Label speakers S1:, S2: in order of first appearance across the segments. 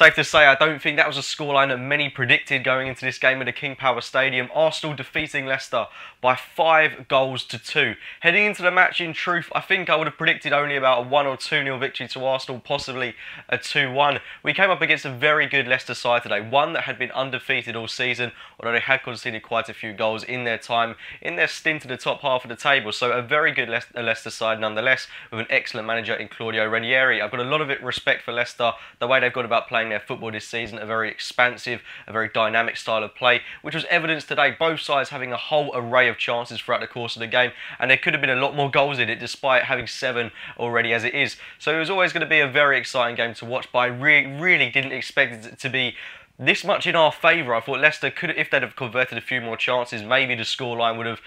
S1: Safe to say, I don't think that was a scoreline that many predicted going into this game at the King Power Stadium. Arsenal defeating Leicester by 5 goals to 2. Heading into the match, in truth, I think I would have predicted only about a 1 or 2-0 victory to Arsenal, possibly a 2-1. We came up against a very good Leicester side today, one that had been undefeated all season, although they had conceded quite a few goals in their time, in their stint at the top half of the table. So a very good Leicester side nonetheless, with an excellent manager in Claudio Ranieri. I've got a lot of respect for Leicester, the way they've gone about playing their football this season, a very expansive, a very dynamic style of play, which was evidenced today, both sides having a whole array of chances throughout the course of the game, and there could have been a lot more goals in it despite having 7 already as it is. So it was always going to be a very exciting game to watch, but I really didn't expect it to be this much in our favour. I thought Leicester could, if they'd have converted a few more chances, maybe the scoreline would have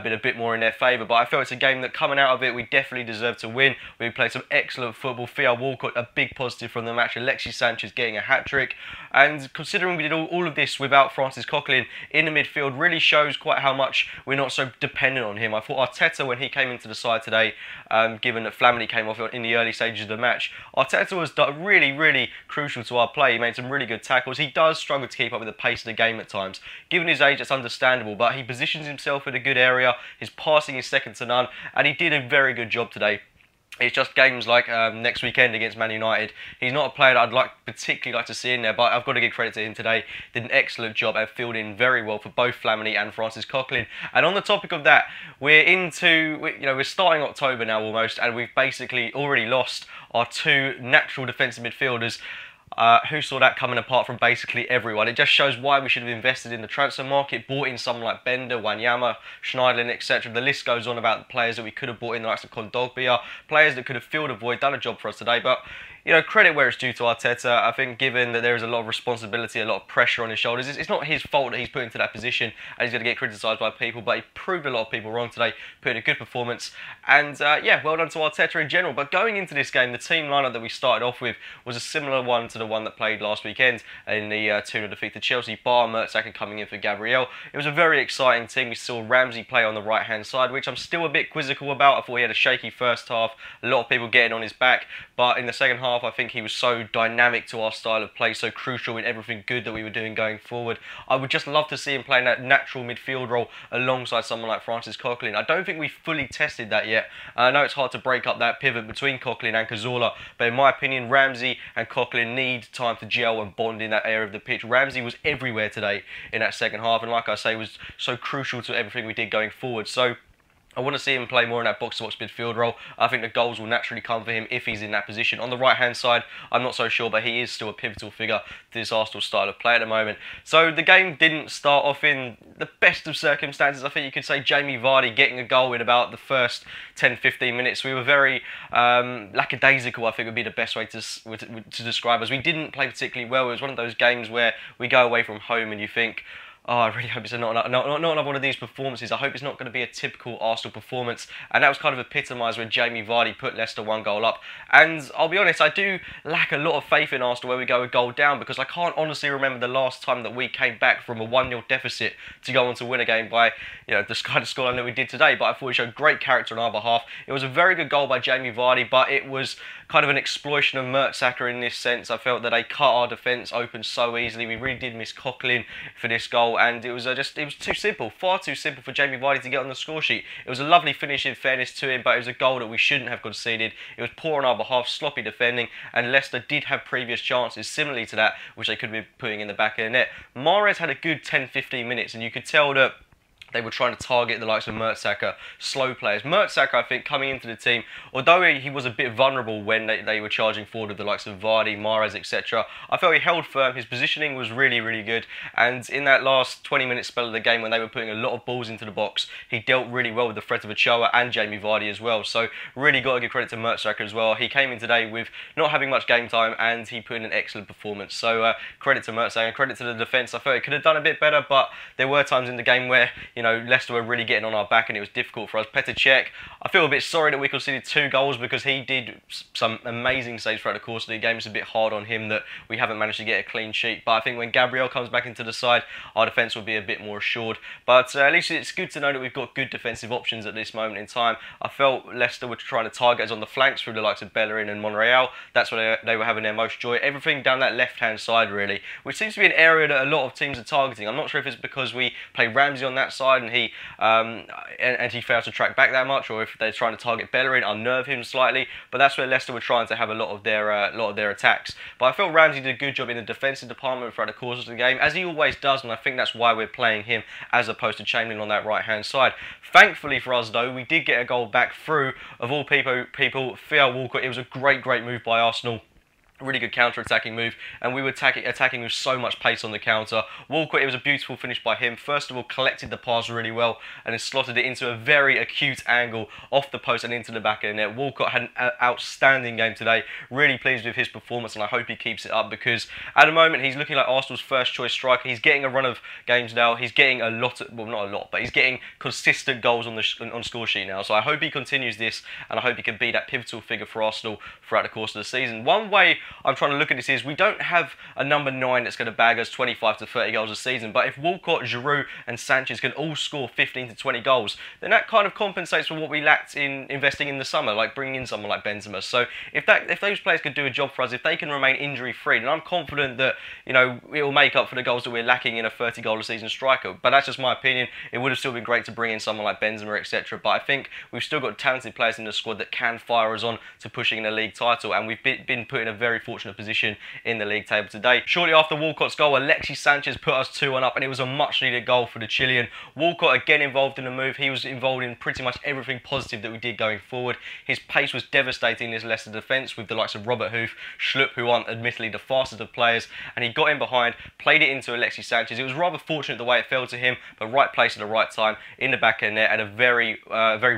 S1: been a bit more in their favour. But I felt it's a game that, coming out of it, we definitely deserved to win. We played some excellent football. Theo Walcott, a big positive from the match. Sanchez getting a hat-trick. And considering we did all of this without Francis Coquelin in the midfield, really shows quite how much we're not so dependent on him. I thought Arteta, when he came into the side today, given that Flamini came off in the early stages of the match, Arteta was really crucial to our play. He made some really good tackles. He does struggle to keep up with the pace of the game at times. Given his age, it's understandable, but he positions himself in a good area. His passing is second to none, and he did a very good job today. It's just games like next weekend against Man United. He's not a player that I'd particularly like to see in there, but I've got to give credit to him today. Did an excellent job and filled in very well for both Flamini and Francis Coquelin. And on the topic of that, we're starting October now almost, and we've basically already lost our 2 natural defensive midfielders. Who saw that coming, apart from basically everyone? It just shows why we should have invested in the transfer market, bought in someone like Bender, Wanyama, Schneiderlin, etc. The list goes on about the players that we could have bought in, the likes of Kondogbia, players that could have filled a void, done a job for us today. But credit where it's due to Arteta. I think given that there is a lot of responsibility, a lot of pressure on his shoulders, it's not his fault that he's put into that position and he's going to get criticised by people, but he proved a lot of people wrong today, put in a good performance, and yeah, well done to Arteta in general. But going into this game, the team lineup that we started off with was a similar one to the one that played last weekend in the 2-0 defeat to Chelsea, bar Mertesacker coming in for Gabriel. It was a very exciting team. We saw Ramsey play on the right-hand side, which I'm still a bit quizzical about. I thought he had a shaky first half, a lot of people getting on his back, but in the second half, I think he was so dynamic to our style of play, so crucial in everything good that we were doing going forward. I would just love to see him playing that natural midfield role alongside someone like Francis Coquelin. I don't think we've fully tested that yet. I know it's hard to break up that pivot between Coquelin and Cazorla, but in my opinion, Ramsey and Coquelin need time to gel and bond in that area of the pitch. Ramsey was everywhere today in that second half, and like I say, was so crucial to everything we did going forward. So I want to see him play more in that box-to-box midfield role. I think the goals will naturally come for him if he's in that position. On the right-hand side, I'm not so sure, but he is still a pivotal figure to this Arsenal style of play at the moment. So the game didn't start off in the best of circumstances. I think you could say Jamie Vardy getting a goal in about the first 10-15 minutes. We were very lackadaisical, I think would be the best way to describe us. We didn't play particularly well. It was one of those games where we go away from home and you think, oh, I really hope it's not another one of these performances. I hope it's not going to be a typical Arsenal performance. And that was kind of epitomised when Jamie Vardy put Leicester 1 goal up. And I'll be honest, I do lack a lot of faith in Arsenal where we go a goal down, because I can't honestly remember the last time that we came back from a 1-0 deficit to go on to win a game by the kind of scoreline that we did today. But I thought we showed great character on our behalf. It was a very good goal by Jamie Vardy, but it was kind of an exploitation of Mertesacker in this sense. I felt that they cut our defence open so easily. We really did miss Coquelin for this goal, and it was too simple, far too simple for Jamie Vardy to get on the score sheet. It was a lovely finish in fairness to him, but it was a goal that we shouldn't have conceded. It was poor on our behalf, sloppy defending, and Leicester did have previous chances similarly to that, which they could have been putting in the back of the net. Mahrez had a good 10-15 minutes, and you could tell that they were trying to target the likes of Mertesacker, slow players. Mertesacker, I think, coming into the team, although he was a bit vulnerable when they were charging forward with the likes of Vardy, Mahrez, etc., I felt he held firm. His positioning was really good. And in that last 20-minute spell of the game, when they were putting a lot of balls into the box, he dealt really well with the threat of Ochoa and Jamie Vardy as well. So really got to give credit to Mertesacker as well. He came in today with not having much game time, and he put in an excellent performance. So credit to Mertesacker and credit to the defence. I felt it could have done a bit better, but there were times in the game where, Leicester were really getting on our back and it was difficult for us. Petr Cech, I feel a bit sorry that we conceded 2 goals because he did some amazing saves throughout the course of the game. It's a bit hard on him that we haven't managed to get a clean sheet. But I think when Gabriel comes back into the side, our defence will be a bit more assured. But at least it's good to know that we've got good defensive options at this moment in time. I felt Leicester were trying to target us on the flanks through the likes of Bellerin and Monreal. That's where they were having their most joy. Everything down that left-hand side, really, which seems to be an area that a lot of teams are targeting. I'm not sure if it's because we play Ramsey on that side and he failed to track back that much, or if they're trying to target Bellerin, unnerve him slightly. But that's where Leicester were trying to have a lot of their attacks. But I felt Ramsey did a good job in the defensive department throughout the course of the game, as he always does, and I think that's why we're playing him as opposed to Chamberlain on that right-hand side. Thankfully for us, though, we did get a goal back through, of all people, Theo Walcott. It was a great move by Arsenal. Really good counter-attacking move, and we were attacking with so much pace on the counter. Walcott, it was a beautiful finish by him. First of all, collected the pass really well and then slotted it into a very acute angle off the post and into the back of the net. Walcott had an outstanding game today. Really pleased with his performance, and I hope he keeps it up, because at the moment he's looking like Arsenal's first choice striker. He's getting a run of games now. He's getting a lot, well, not a lot, but he's getting consistent goals on score sheet now. So I hope he continues this, and I hope he can be that pivotal figure for Arsenal throughout the course of the season. One way I'm trying to look at this is we don't have a number 9 that's going to bag us 25 to 30 goals a season, but if Walcott, Giroud and Sanchez can all score 15 to 20 goals, then that kind of compensates for what we lacked in investing in the summer, like bringing in someone like Benzema. So if those players could do a job for us, if they can remain injury free, then I'm confident that it will make up for the goals that we're lacking in a 30 goal a season striker. But that's just my opinion. It would have still been great to bring in someone like Benzema, etc. But I think we've still got talented players in the squad that can fire us on to pushing in a league title, and we've been put in a very fortunate position in the league table today. Shortly after Walcott's goal, Alexis Sanchez put us 2-1 up, and it was a much needed goal for the Chilean. Walcott again involved in the move. He was involved in pretty much everything positive that we did going forward. His pace was devastating in this Leicester defence, with the likes of Robert Huth, Schlupp, who aren't admittedly the fastest of players, and he got in behind, played it into Alexis Sanchez. It was rather fortunate the way it fell to him, but right place at the right time in the back of the net, and a very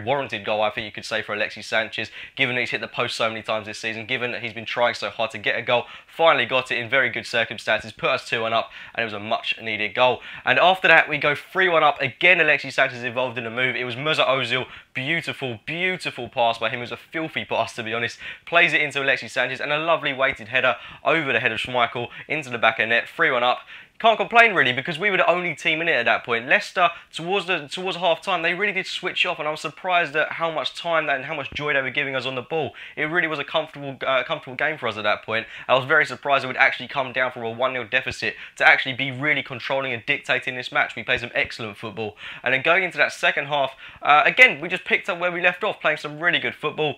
S1: warranted goal, I think you could say, for Alexis Sanchez, given that he's hit the post so many times this season, given that he's been trying so hard to get a goal. Finally got it in very good circumstances, put us 2-1 up, and it was a much needed goal. And after that, we go 3-1 up. Again, Alexis Sanchez involved in the move. It was Mesut Ozil. Beautiful pass by him. It was a filthy pass, to be honest. Plays it into Alexis Sanchez, and a lovely weighted header over the head of Schmeichel into the back of the net. 3-1 up. Can't complain really, because we were the only team in it at that point. Leicester, towards half time, they really did switch off, and I was surprised at how much time and how much joy they were giving us on the ball. It really was a comfortable game for us at that point. I was very surprised it would actually come down from a 1-0 deficit to actually be really controlling and dictating this match. We played some excellent football, and then going into that second half, again, we just picked up where we left off, playing some really good football,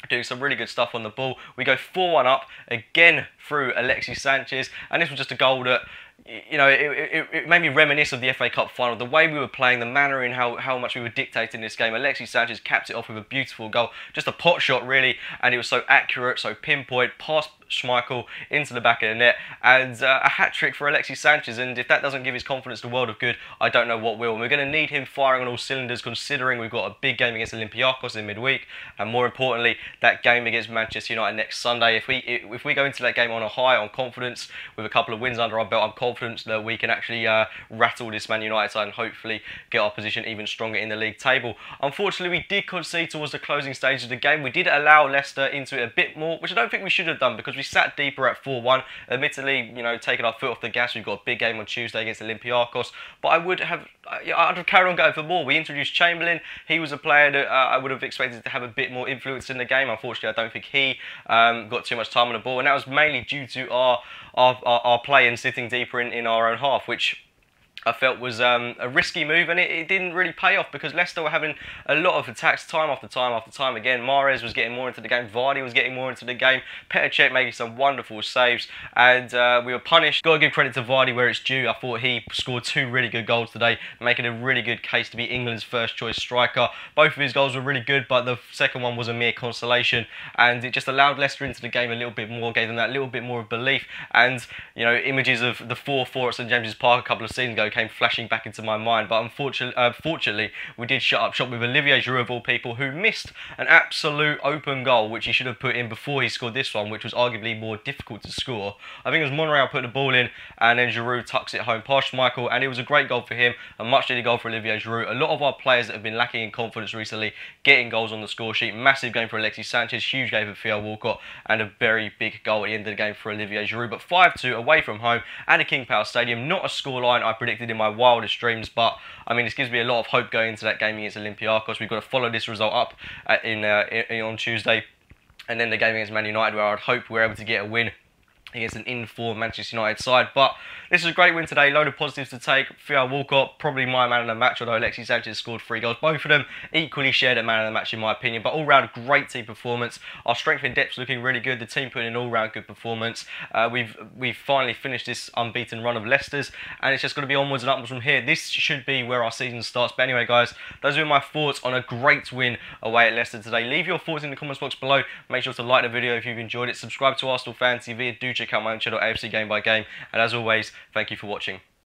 S1: doing some really good stuff on the ball. We go 4-1 up, again through Alexis Sanchez, and this was just a goal that, it made me reminisce of the FA Cup final. The way we were playing, the manner in how much we were dictating this game. Alexis Sanchez capped it off with a beautiful goal. Just a pot shot, really, and it was so accurate, so pinpoint, past Schmeichel into the back of the net, and a hat-trick for Alexis Sanchez. And if that doesn't give his confidence the world of good, I don't know what will. And we're going to need him firing on all cylinders, considering we've got a big game against Olympiacos in midweek, and more importantly, that game against Manchester United next Sunday. If we go into that game on a high, on confidence, with a couple of wins under our belt, I'm confident that we can actually rattle this Man United side and hopefully get our position even stronger in the league table. Unfortunately, we did concede towards the closing stages of the game. We did allow Leicester into it a bit more, which I don't think we should have done, because we sat deeper at 4-1. Admittedly, taking our foot off the gas. We've got a big game on Tuesday against Olympiacos, but I'd have carried on going for more. We introduced Chamberlain. He was a player that I would have expected to have a bit more influence in the game. Unfortunately, I don't think he got too much time on the ball, and that was mainly due to our play and sitting deeper in our own half, which I felt was a risky move, and it didn't really pay off, because Leicester were having a lot of attacks time after time after time again. Mahrez was getting more into the game, Vardy was getting more into the game, Petr Cech making some wonderful saves, and we were punished. Got to give credit to Vardy where it's due. I thought he scored 2 really good goals today, making a really good case to be England's first choice striker. Both of his goals were really good, but the second one was a mere consolation, and it just allowed Leicester into the game a little bit more, gave them that little bit more of belief. And images of the 4-4 at St James's Park a couple of seasons ago came flashing back into my mind. But fortunately, we did shut up shop with Olivier Giroud of all people, who missed an absolute open goal, which he should have put in before he scored this one, which was arguably more difficult to score. I think it was Monreal put the ball in, and then Giroud tucks it home past Michael, and it was a great goal for him, a much-needed goal for Olivier Giroud. A lot of our players that have been lacking in confidence recently getting goals on the score sheet. Massive game for Alexis Sanchez, huge game for Theo Walcott, and a very big goal at the end of the game for Olivier Giroud. But 5-2 away from home at a King Power Stadium. Not a scoreline I predicted in my wildest dreams, but I mean, this gives me a lot of hope going into that game against Olympiacos. We've got to follow this result up on Tuesday, and then the game against Man United, where I'd hope we're able to get a win against an in-form Manchester United side. But this is a great win today, load of positives to take. Theo Walcott, probably my man of the match, although Alexis Sanchez scored 3 goals. Both of them equally shared a man of the match in my opinion, but all-round great team performance. Our strength in depth looking really good, the team putting in an all-round good performance. We've finally finished this unbeaten run of Leicester's, and it's just going to be onwards and upwards from here. This should be where our season starts. But anyway, guys, those are my thoughts on a great win away at Leicester today. Leave your thoughts in the comments box below. Make sure to like the video if you've enjoyed it. Subscribe to Arsenal Fan TV. Do check out my own channel, A.F.C Game by Game. And as always, thank you for watching.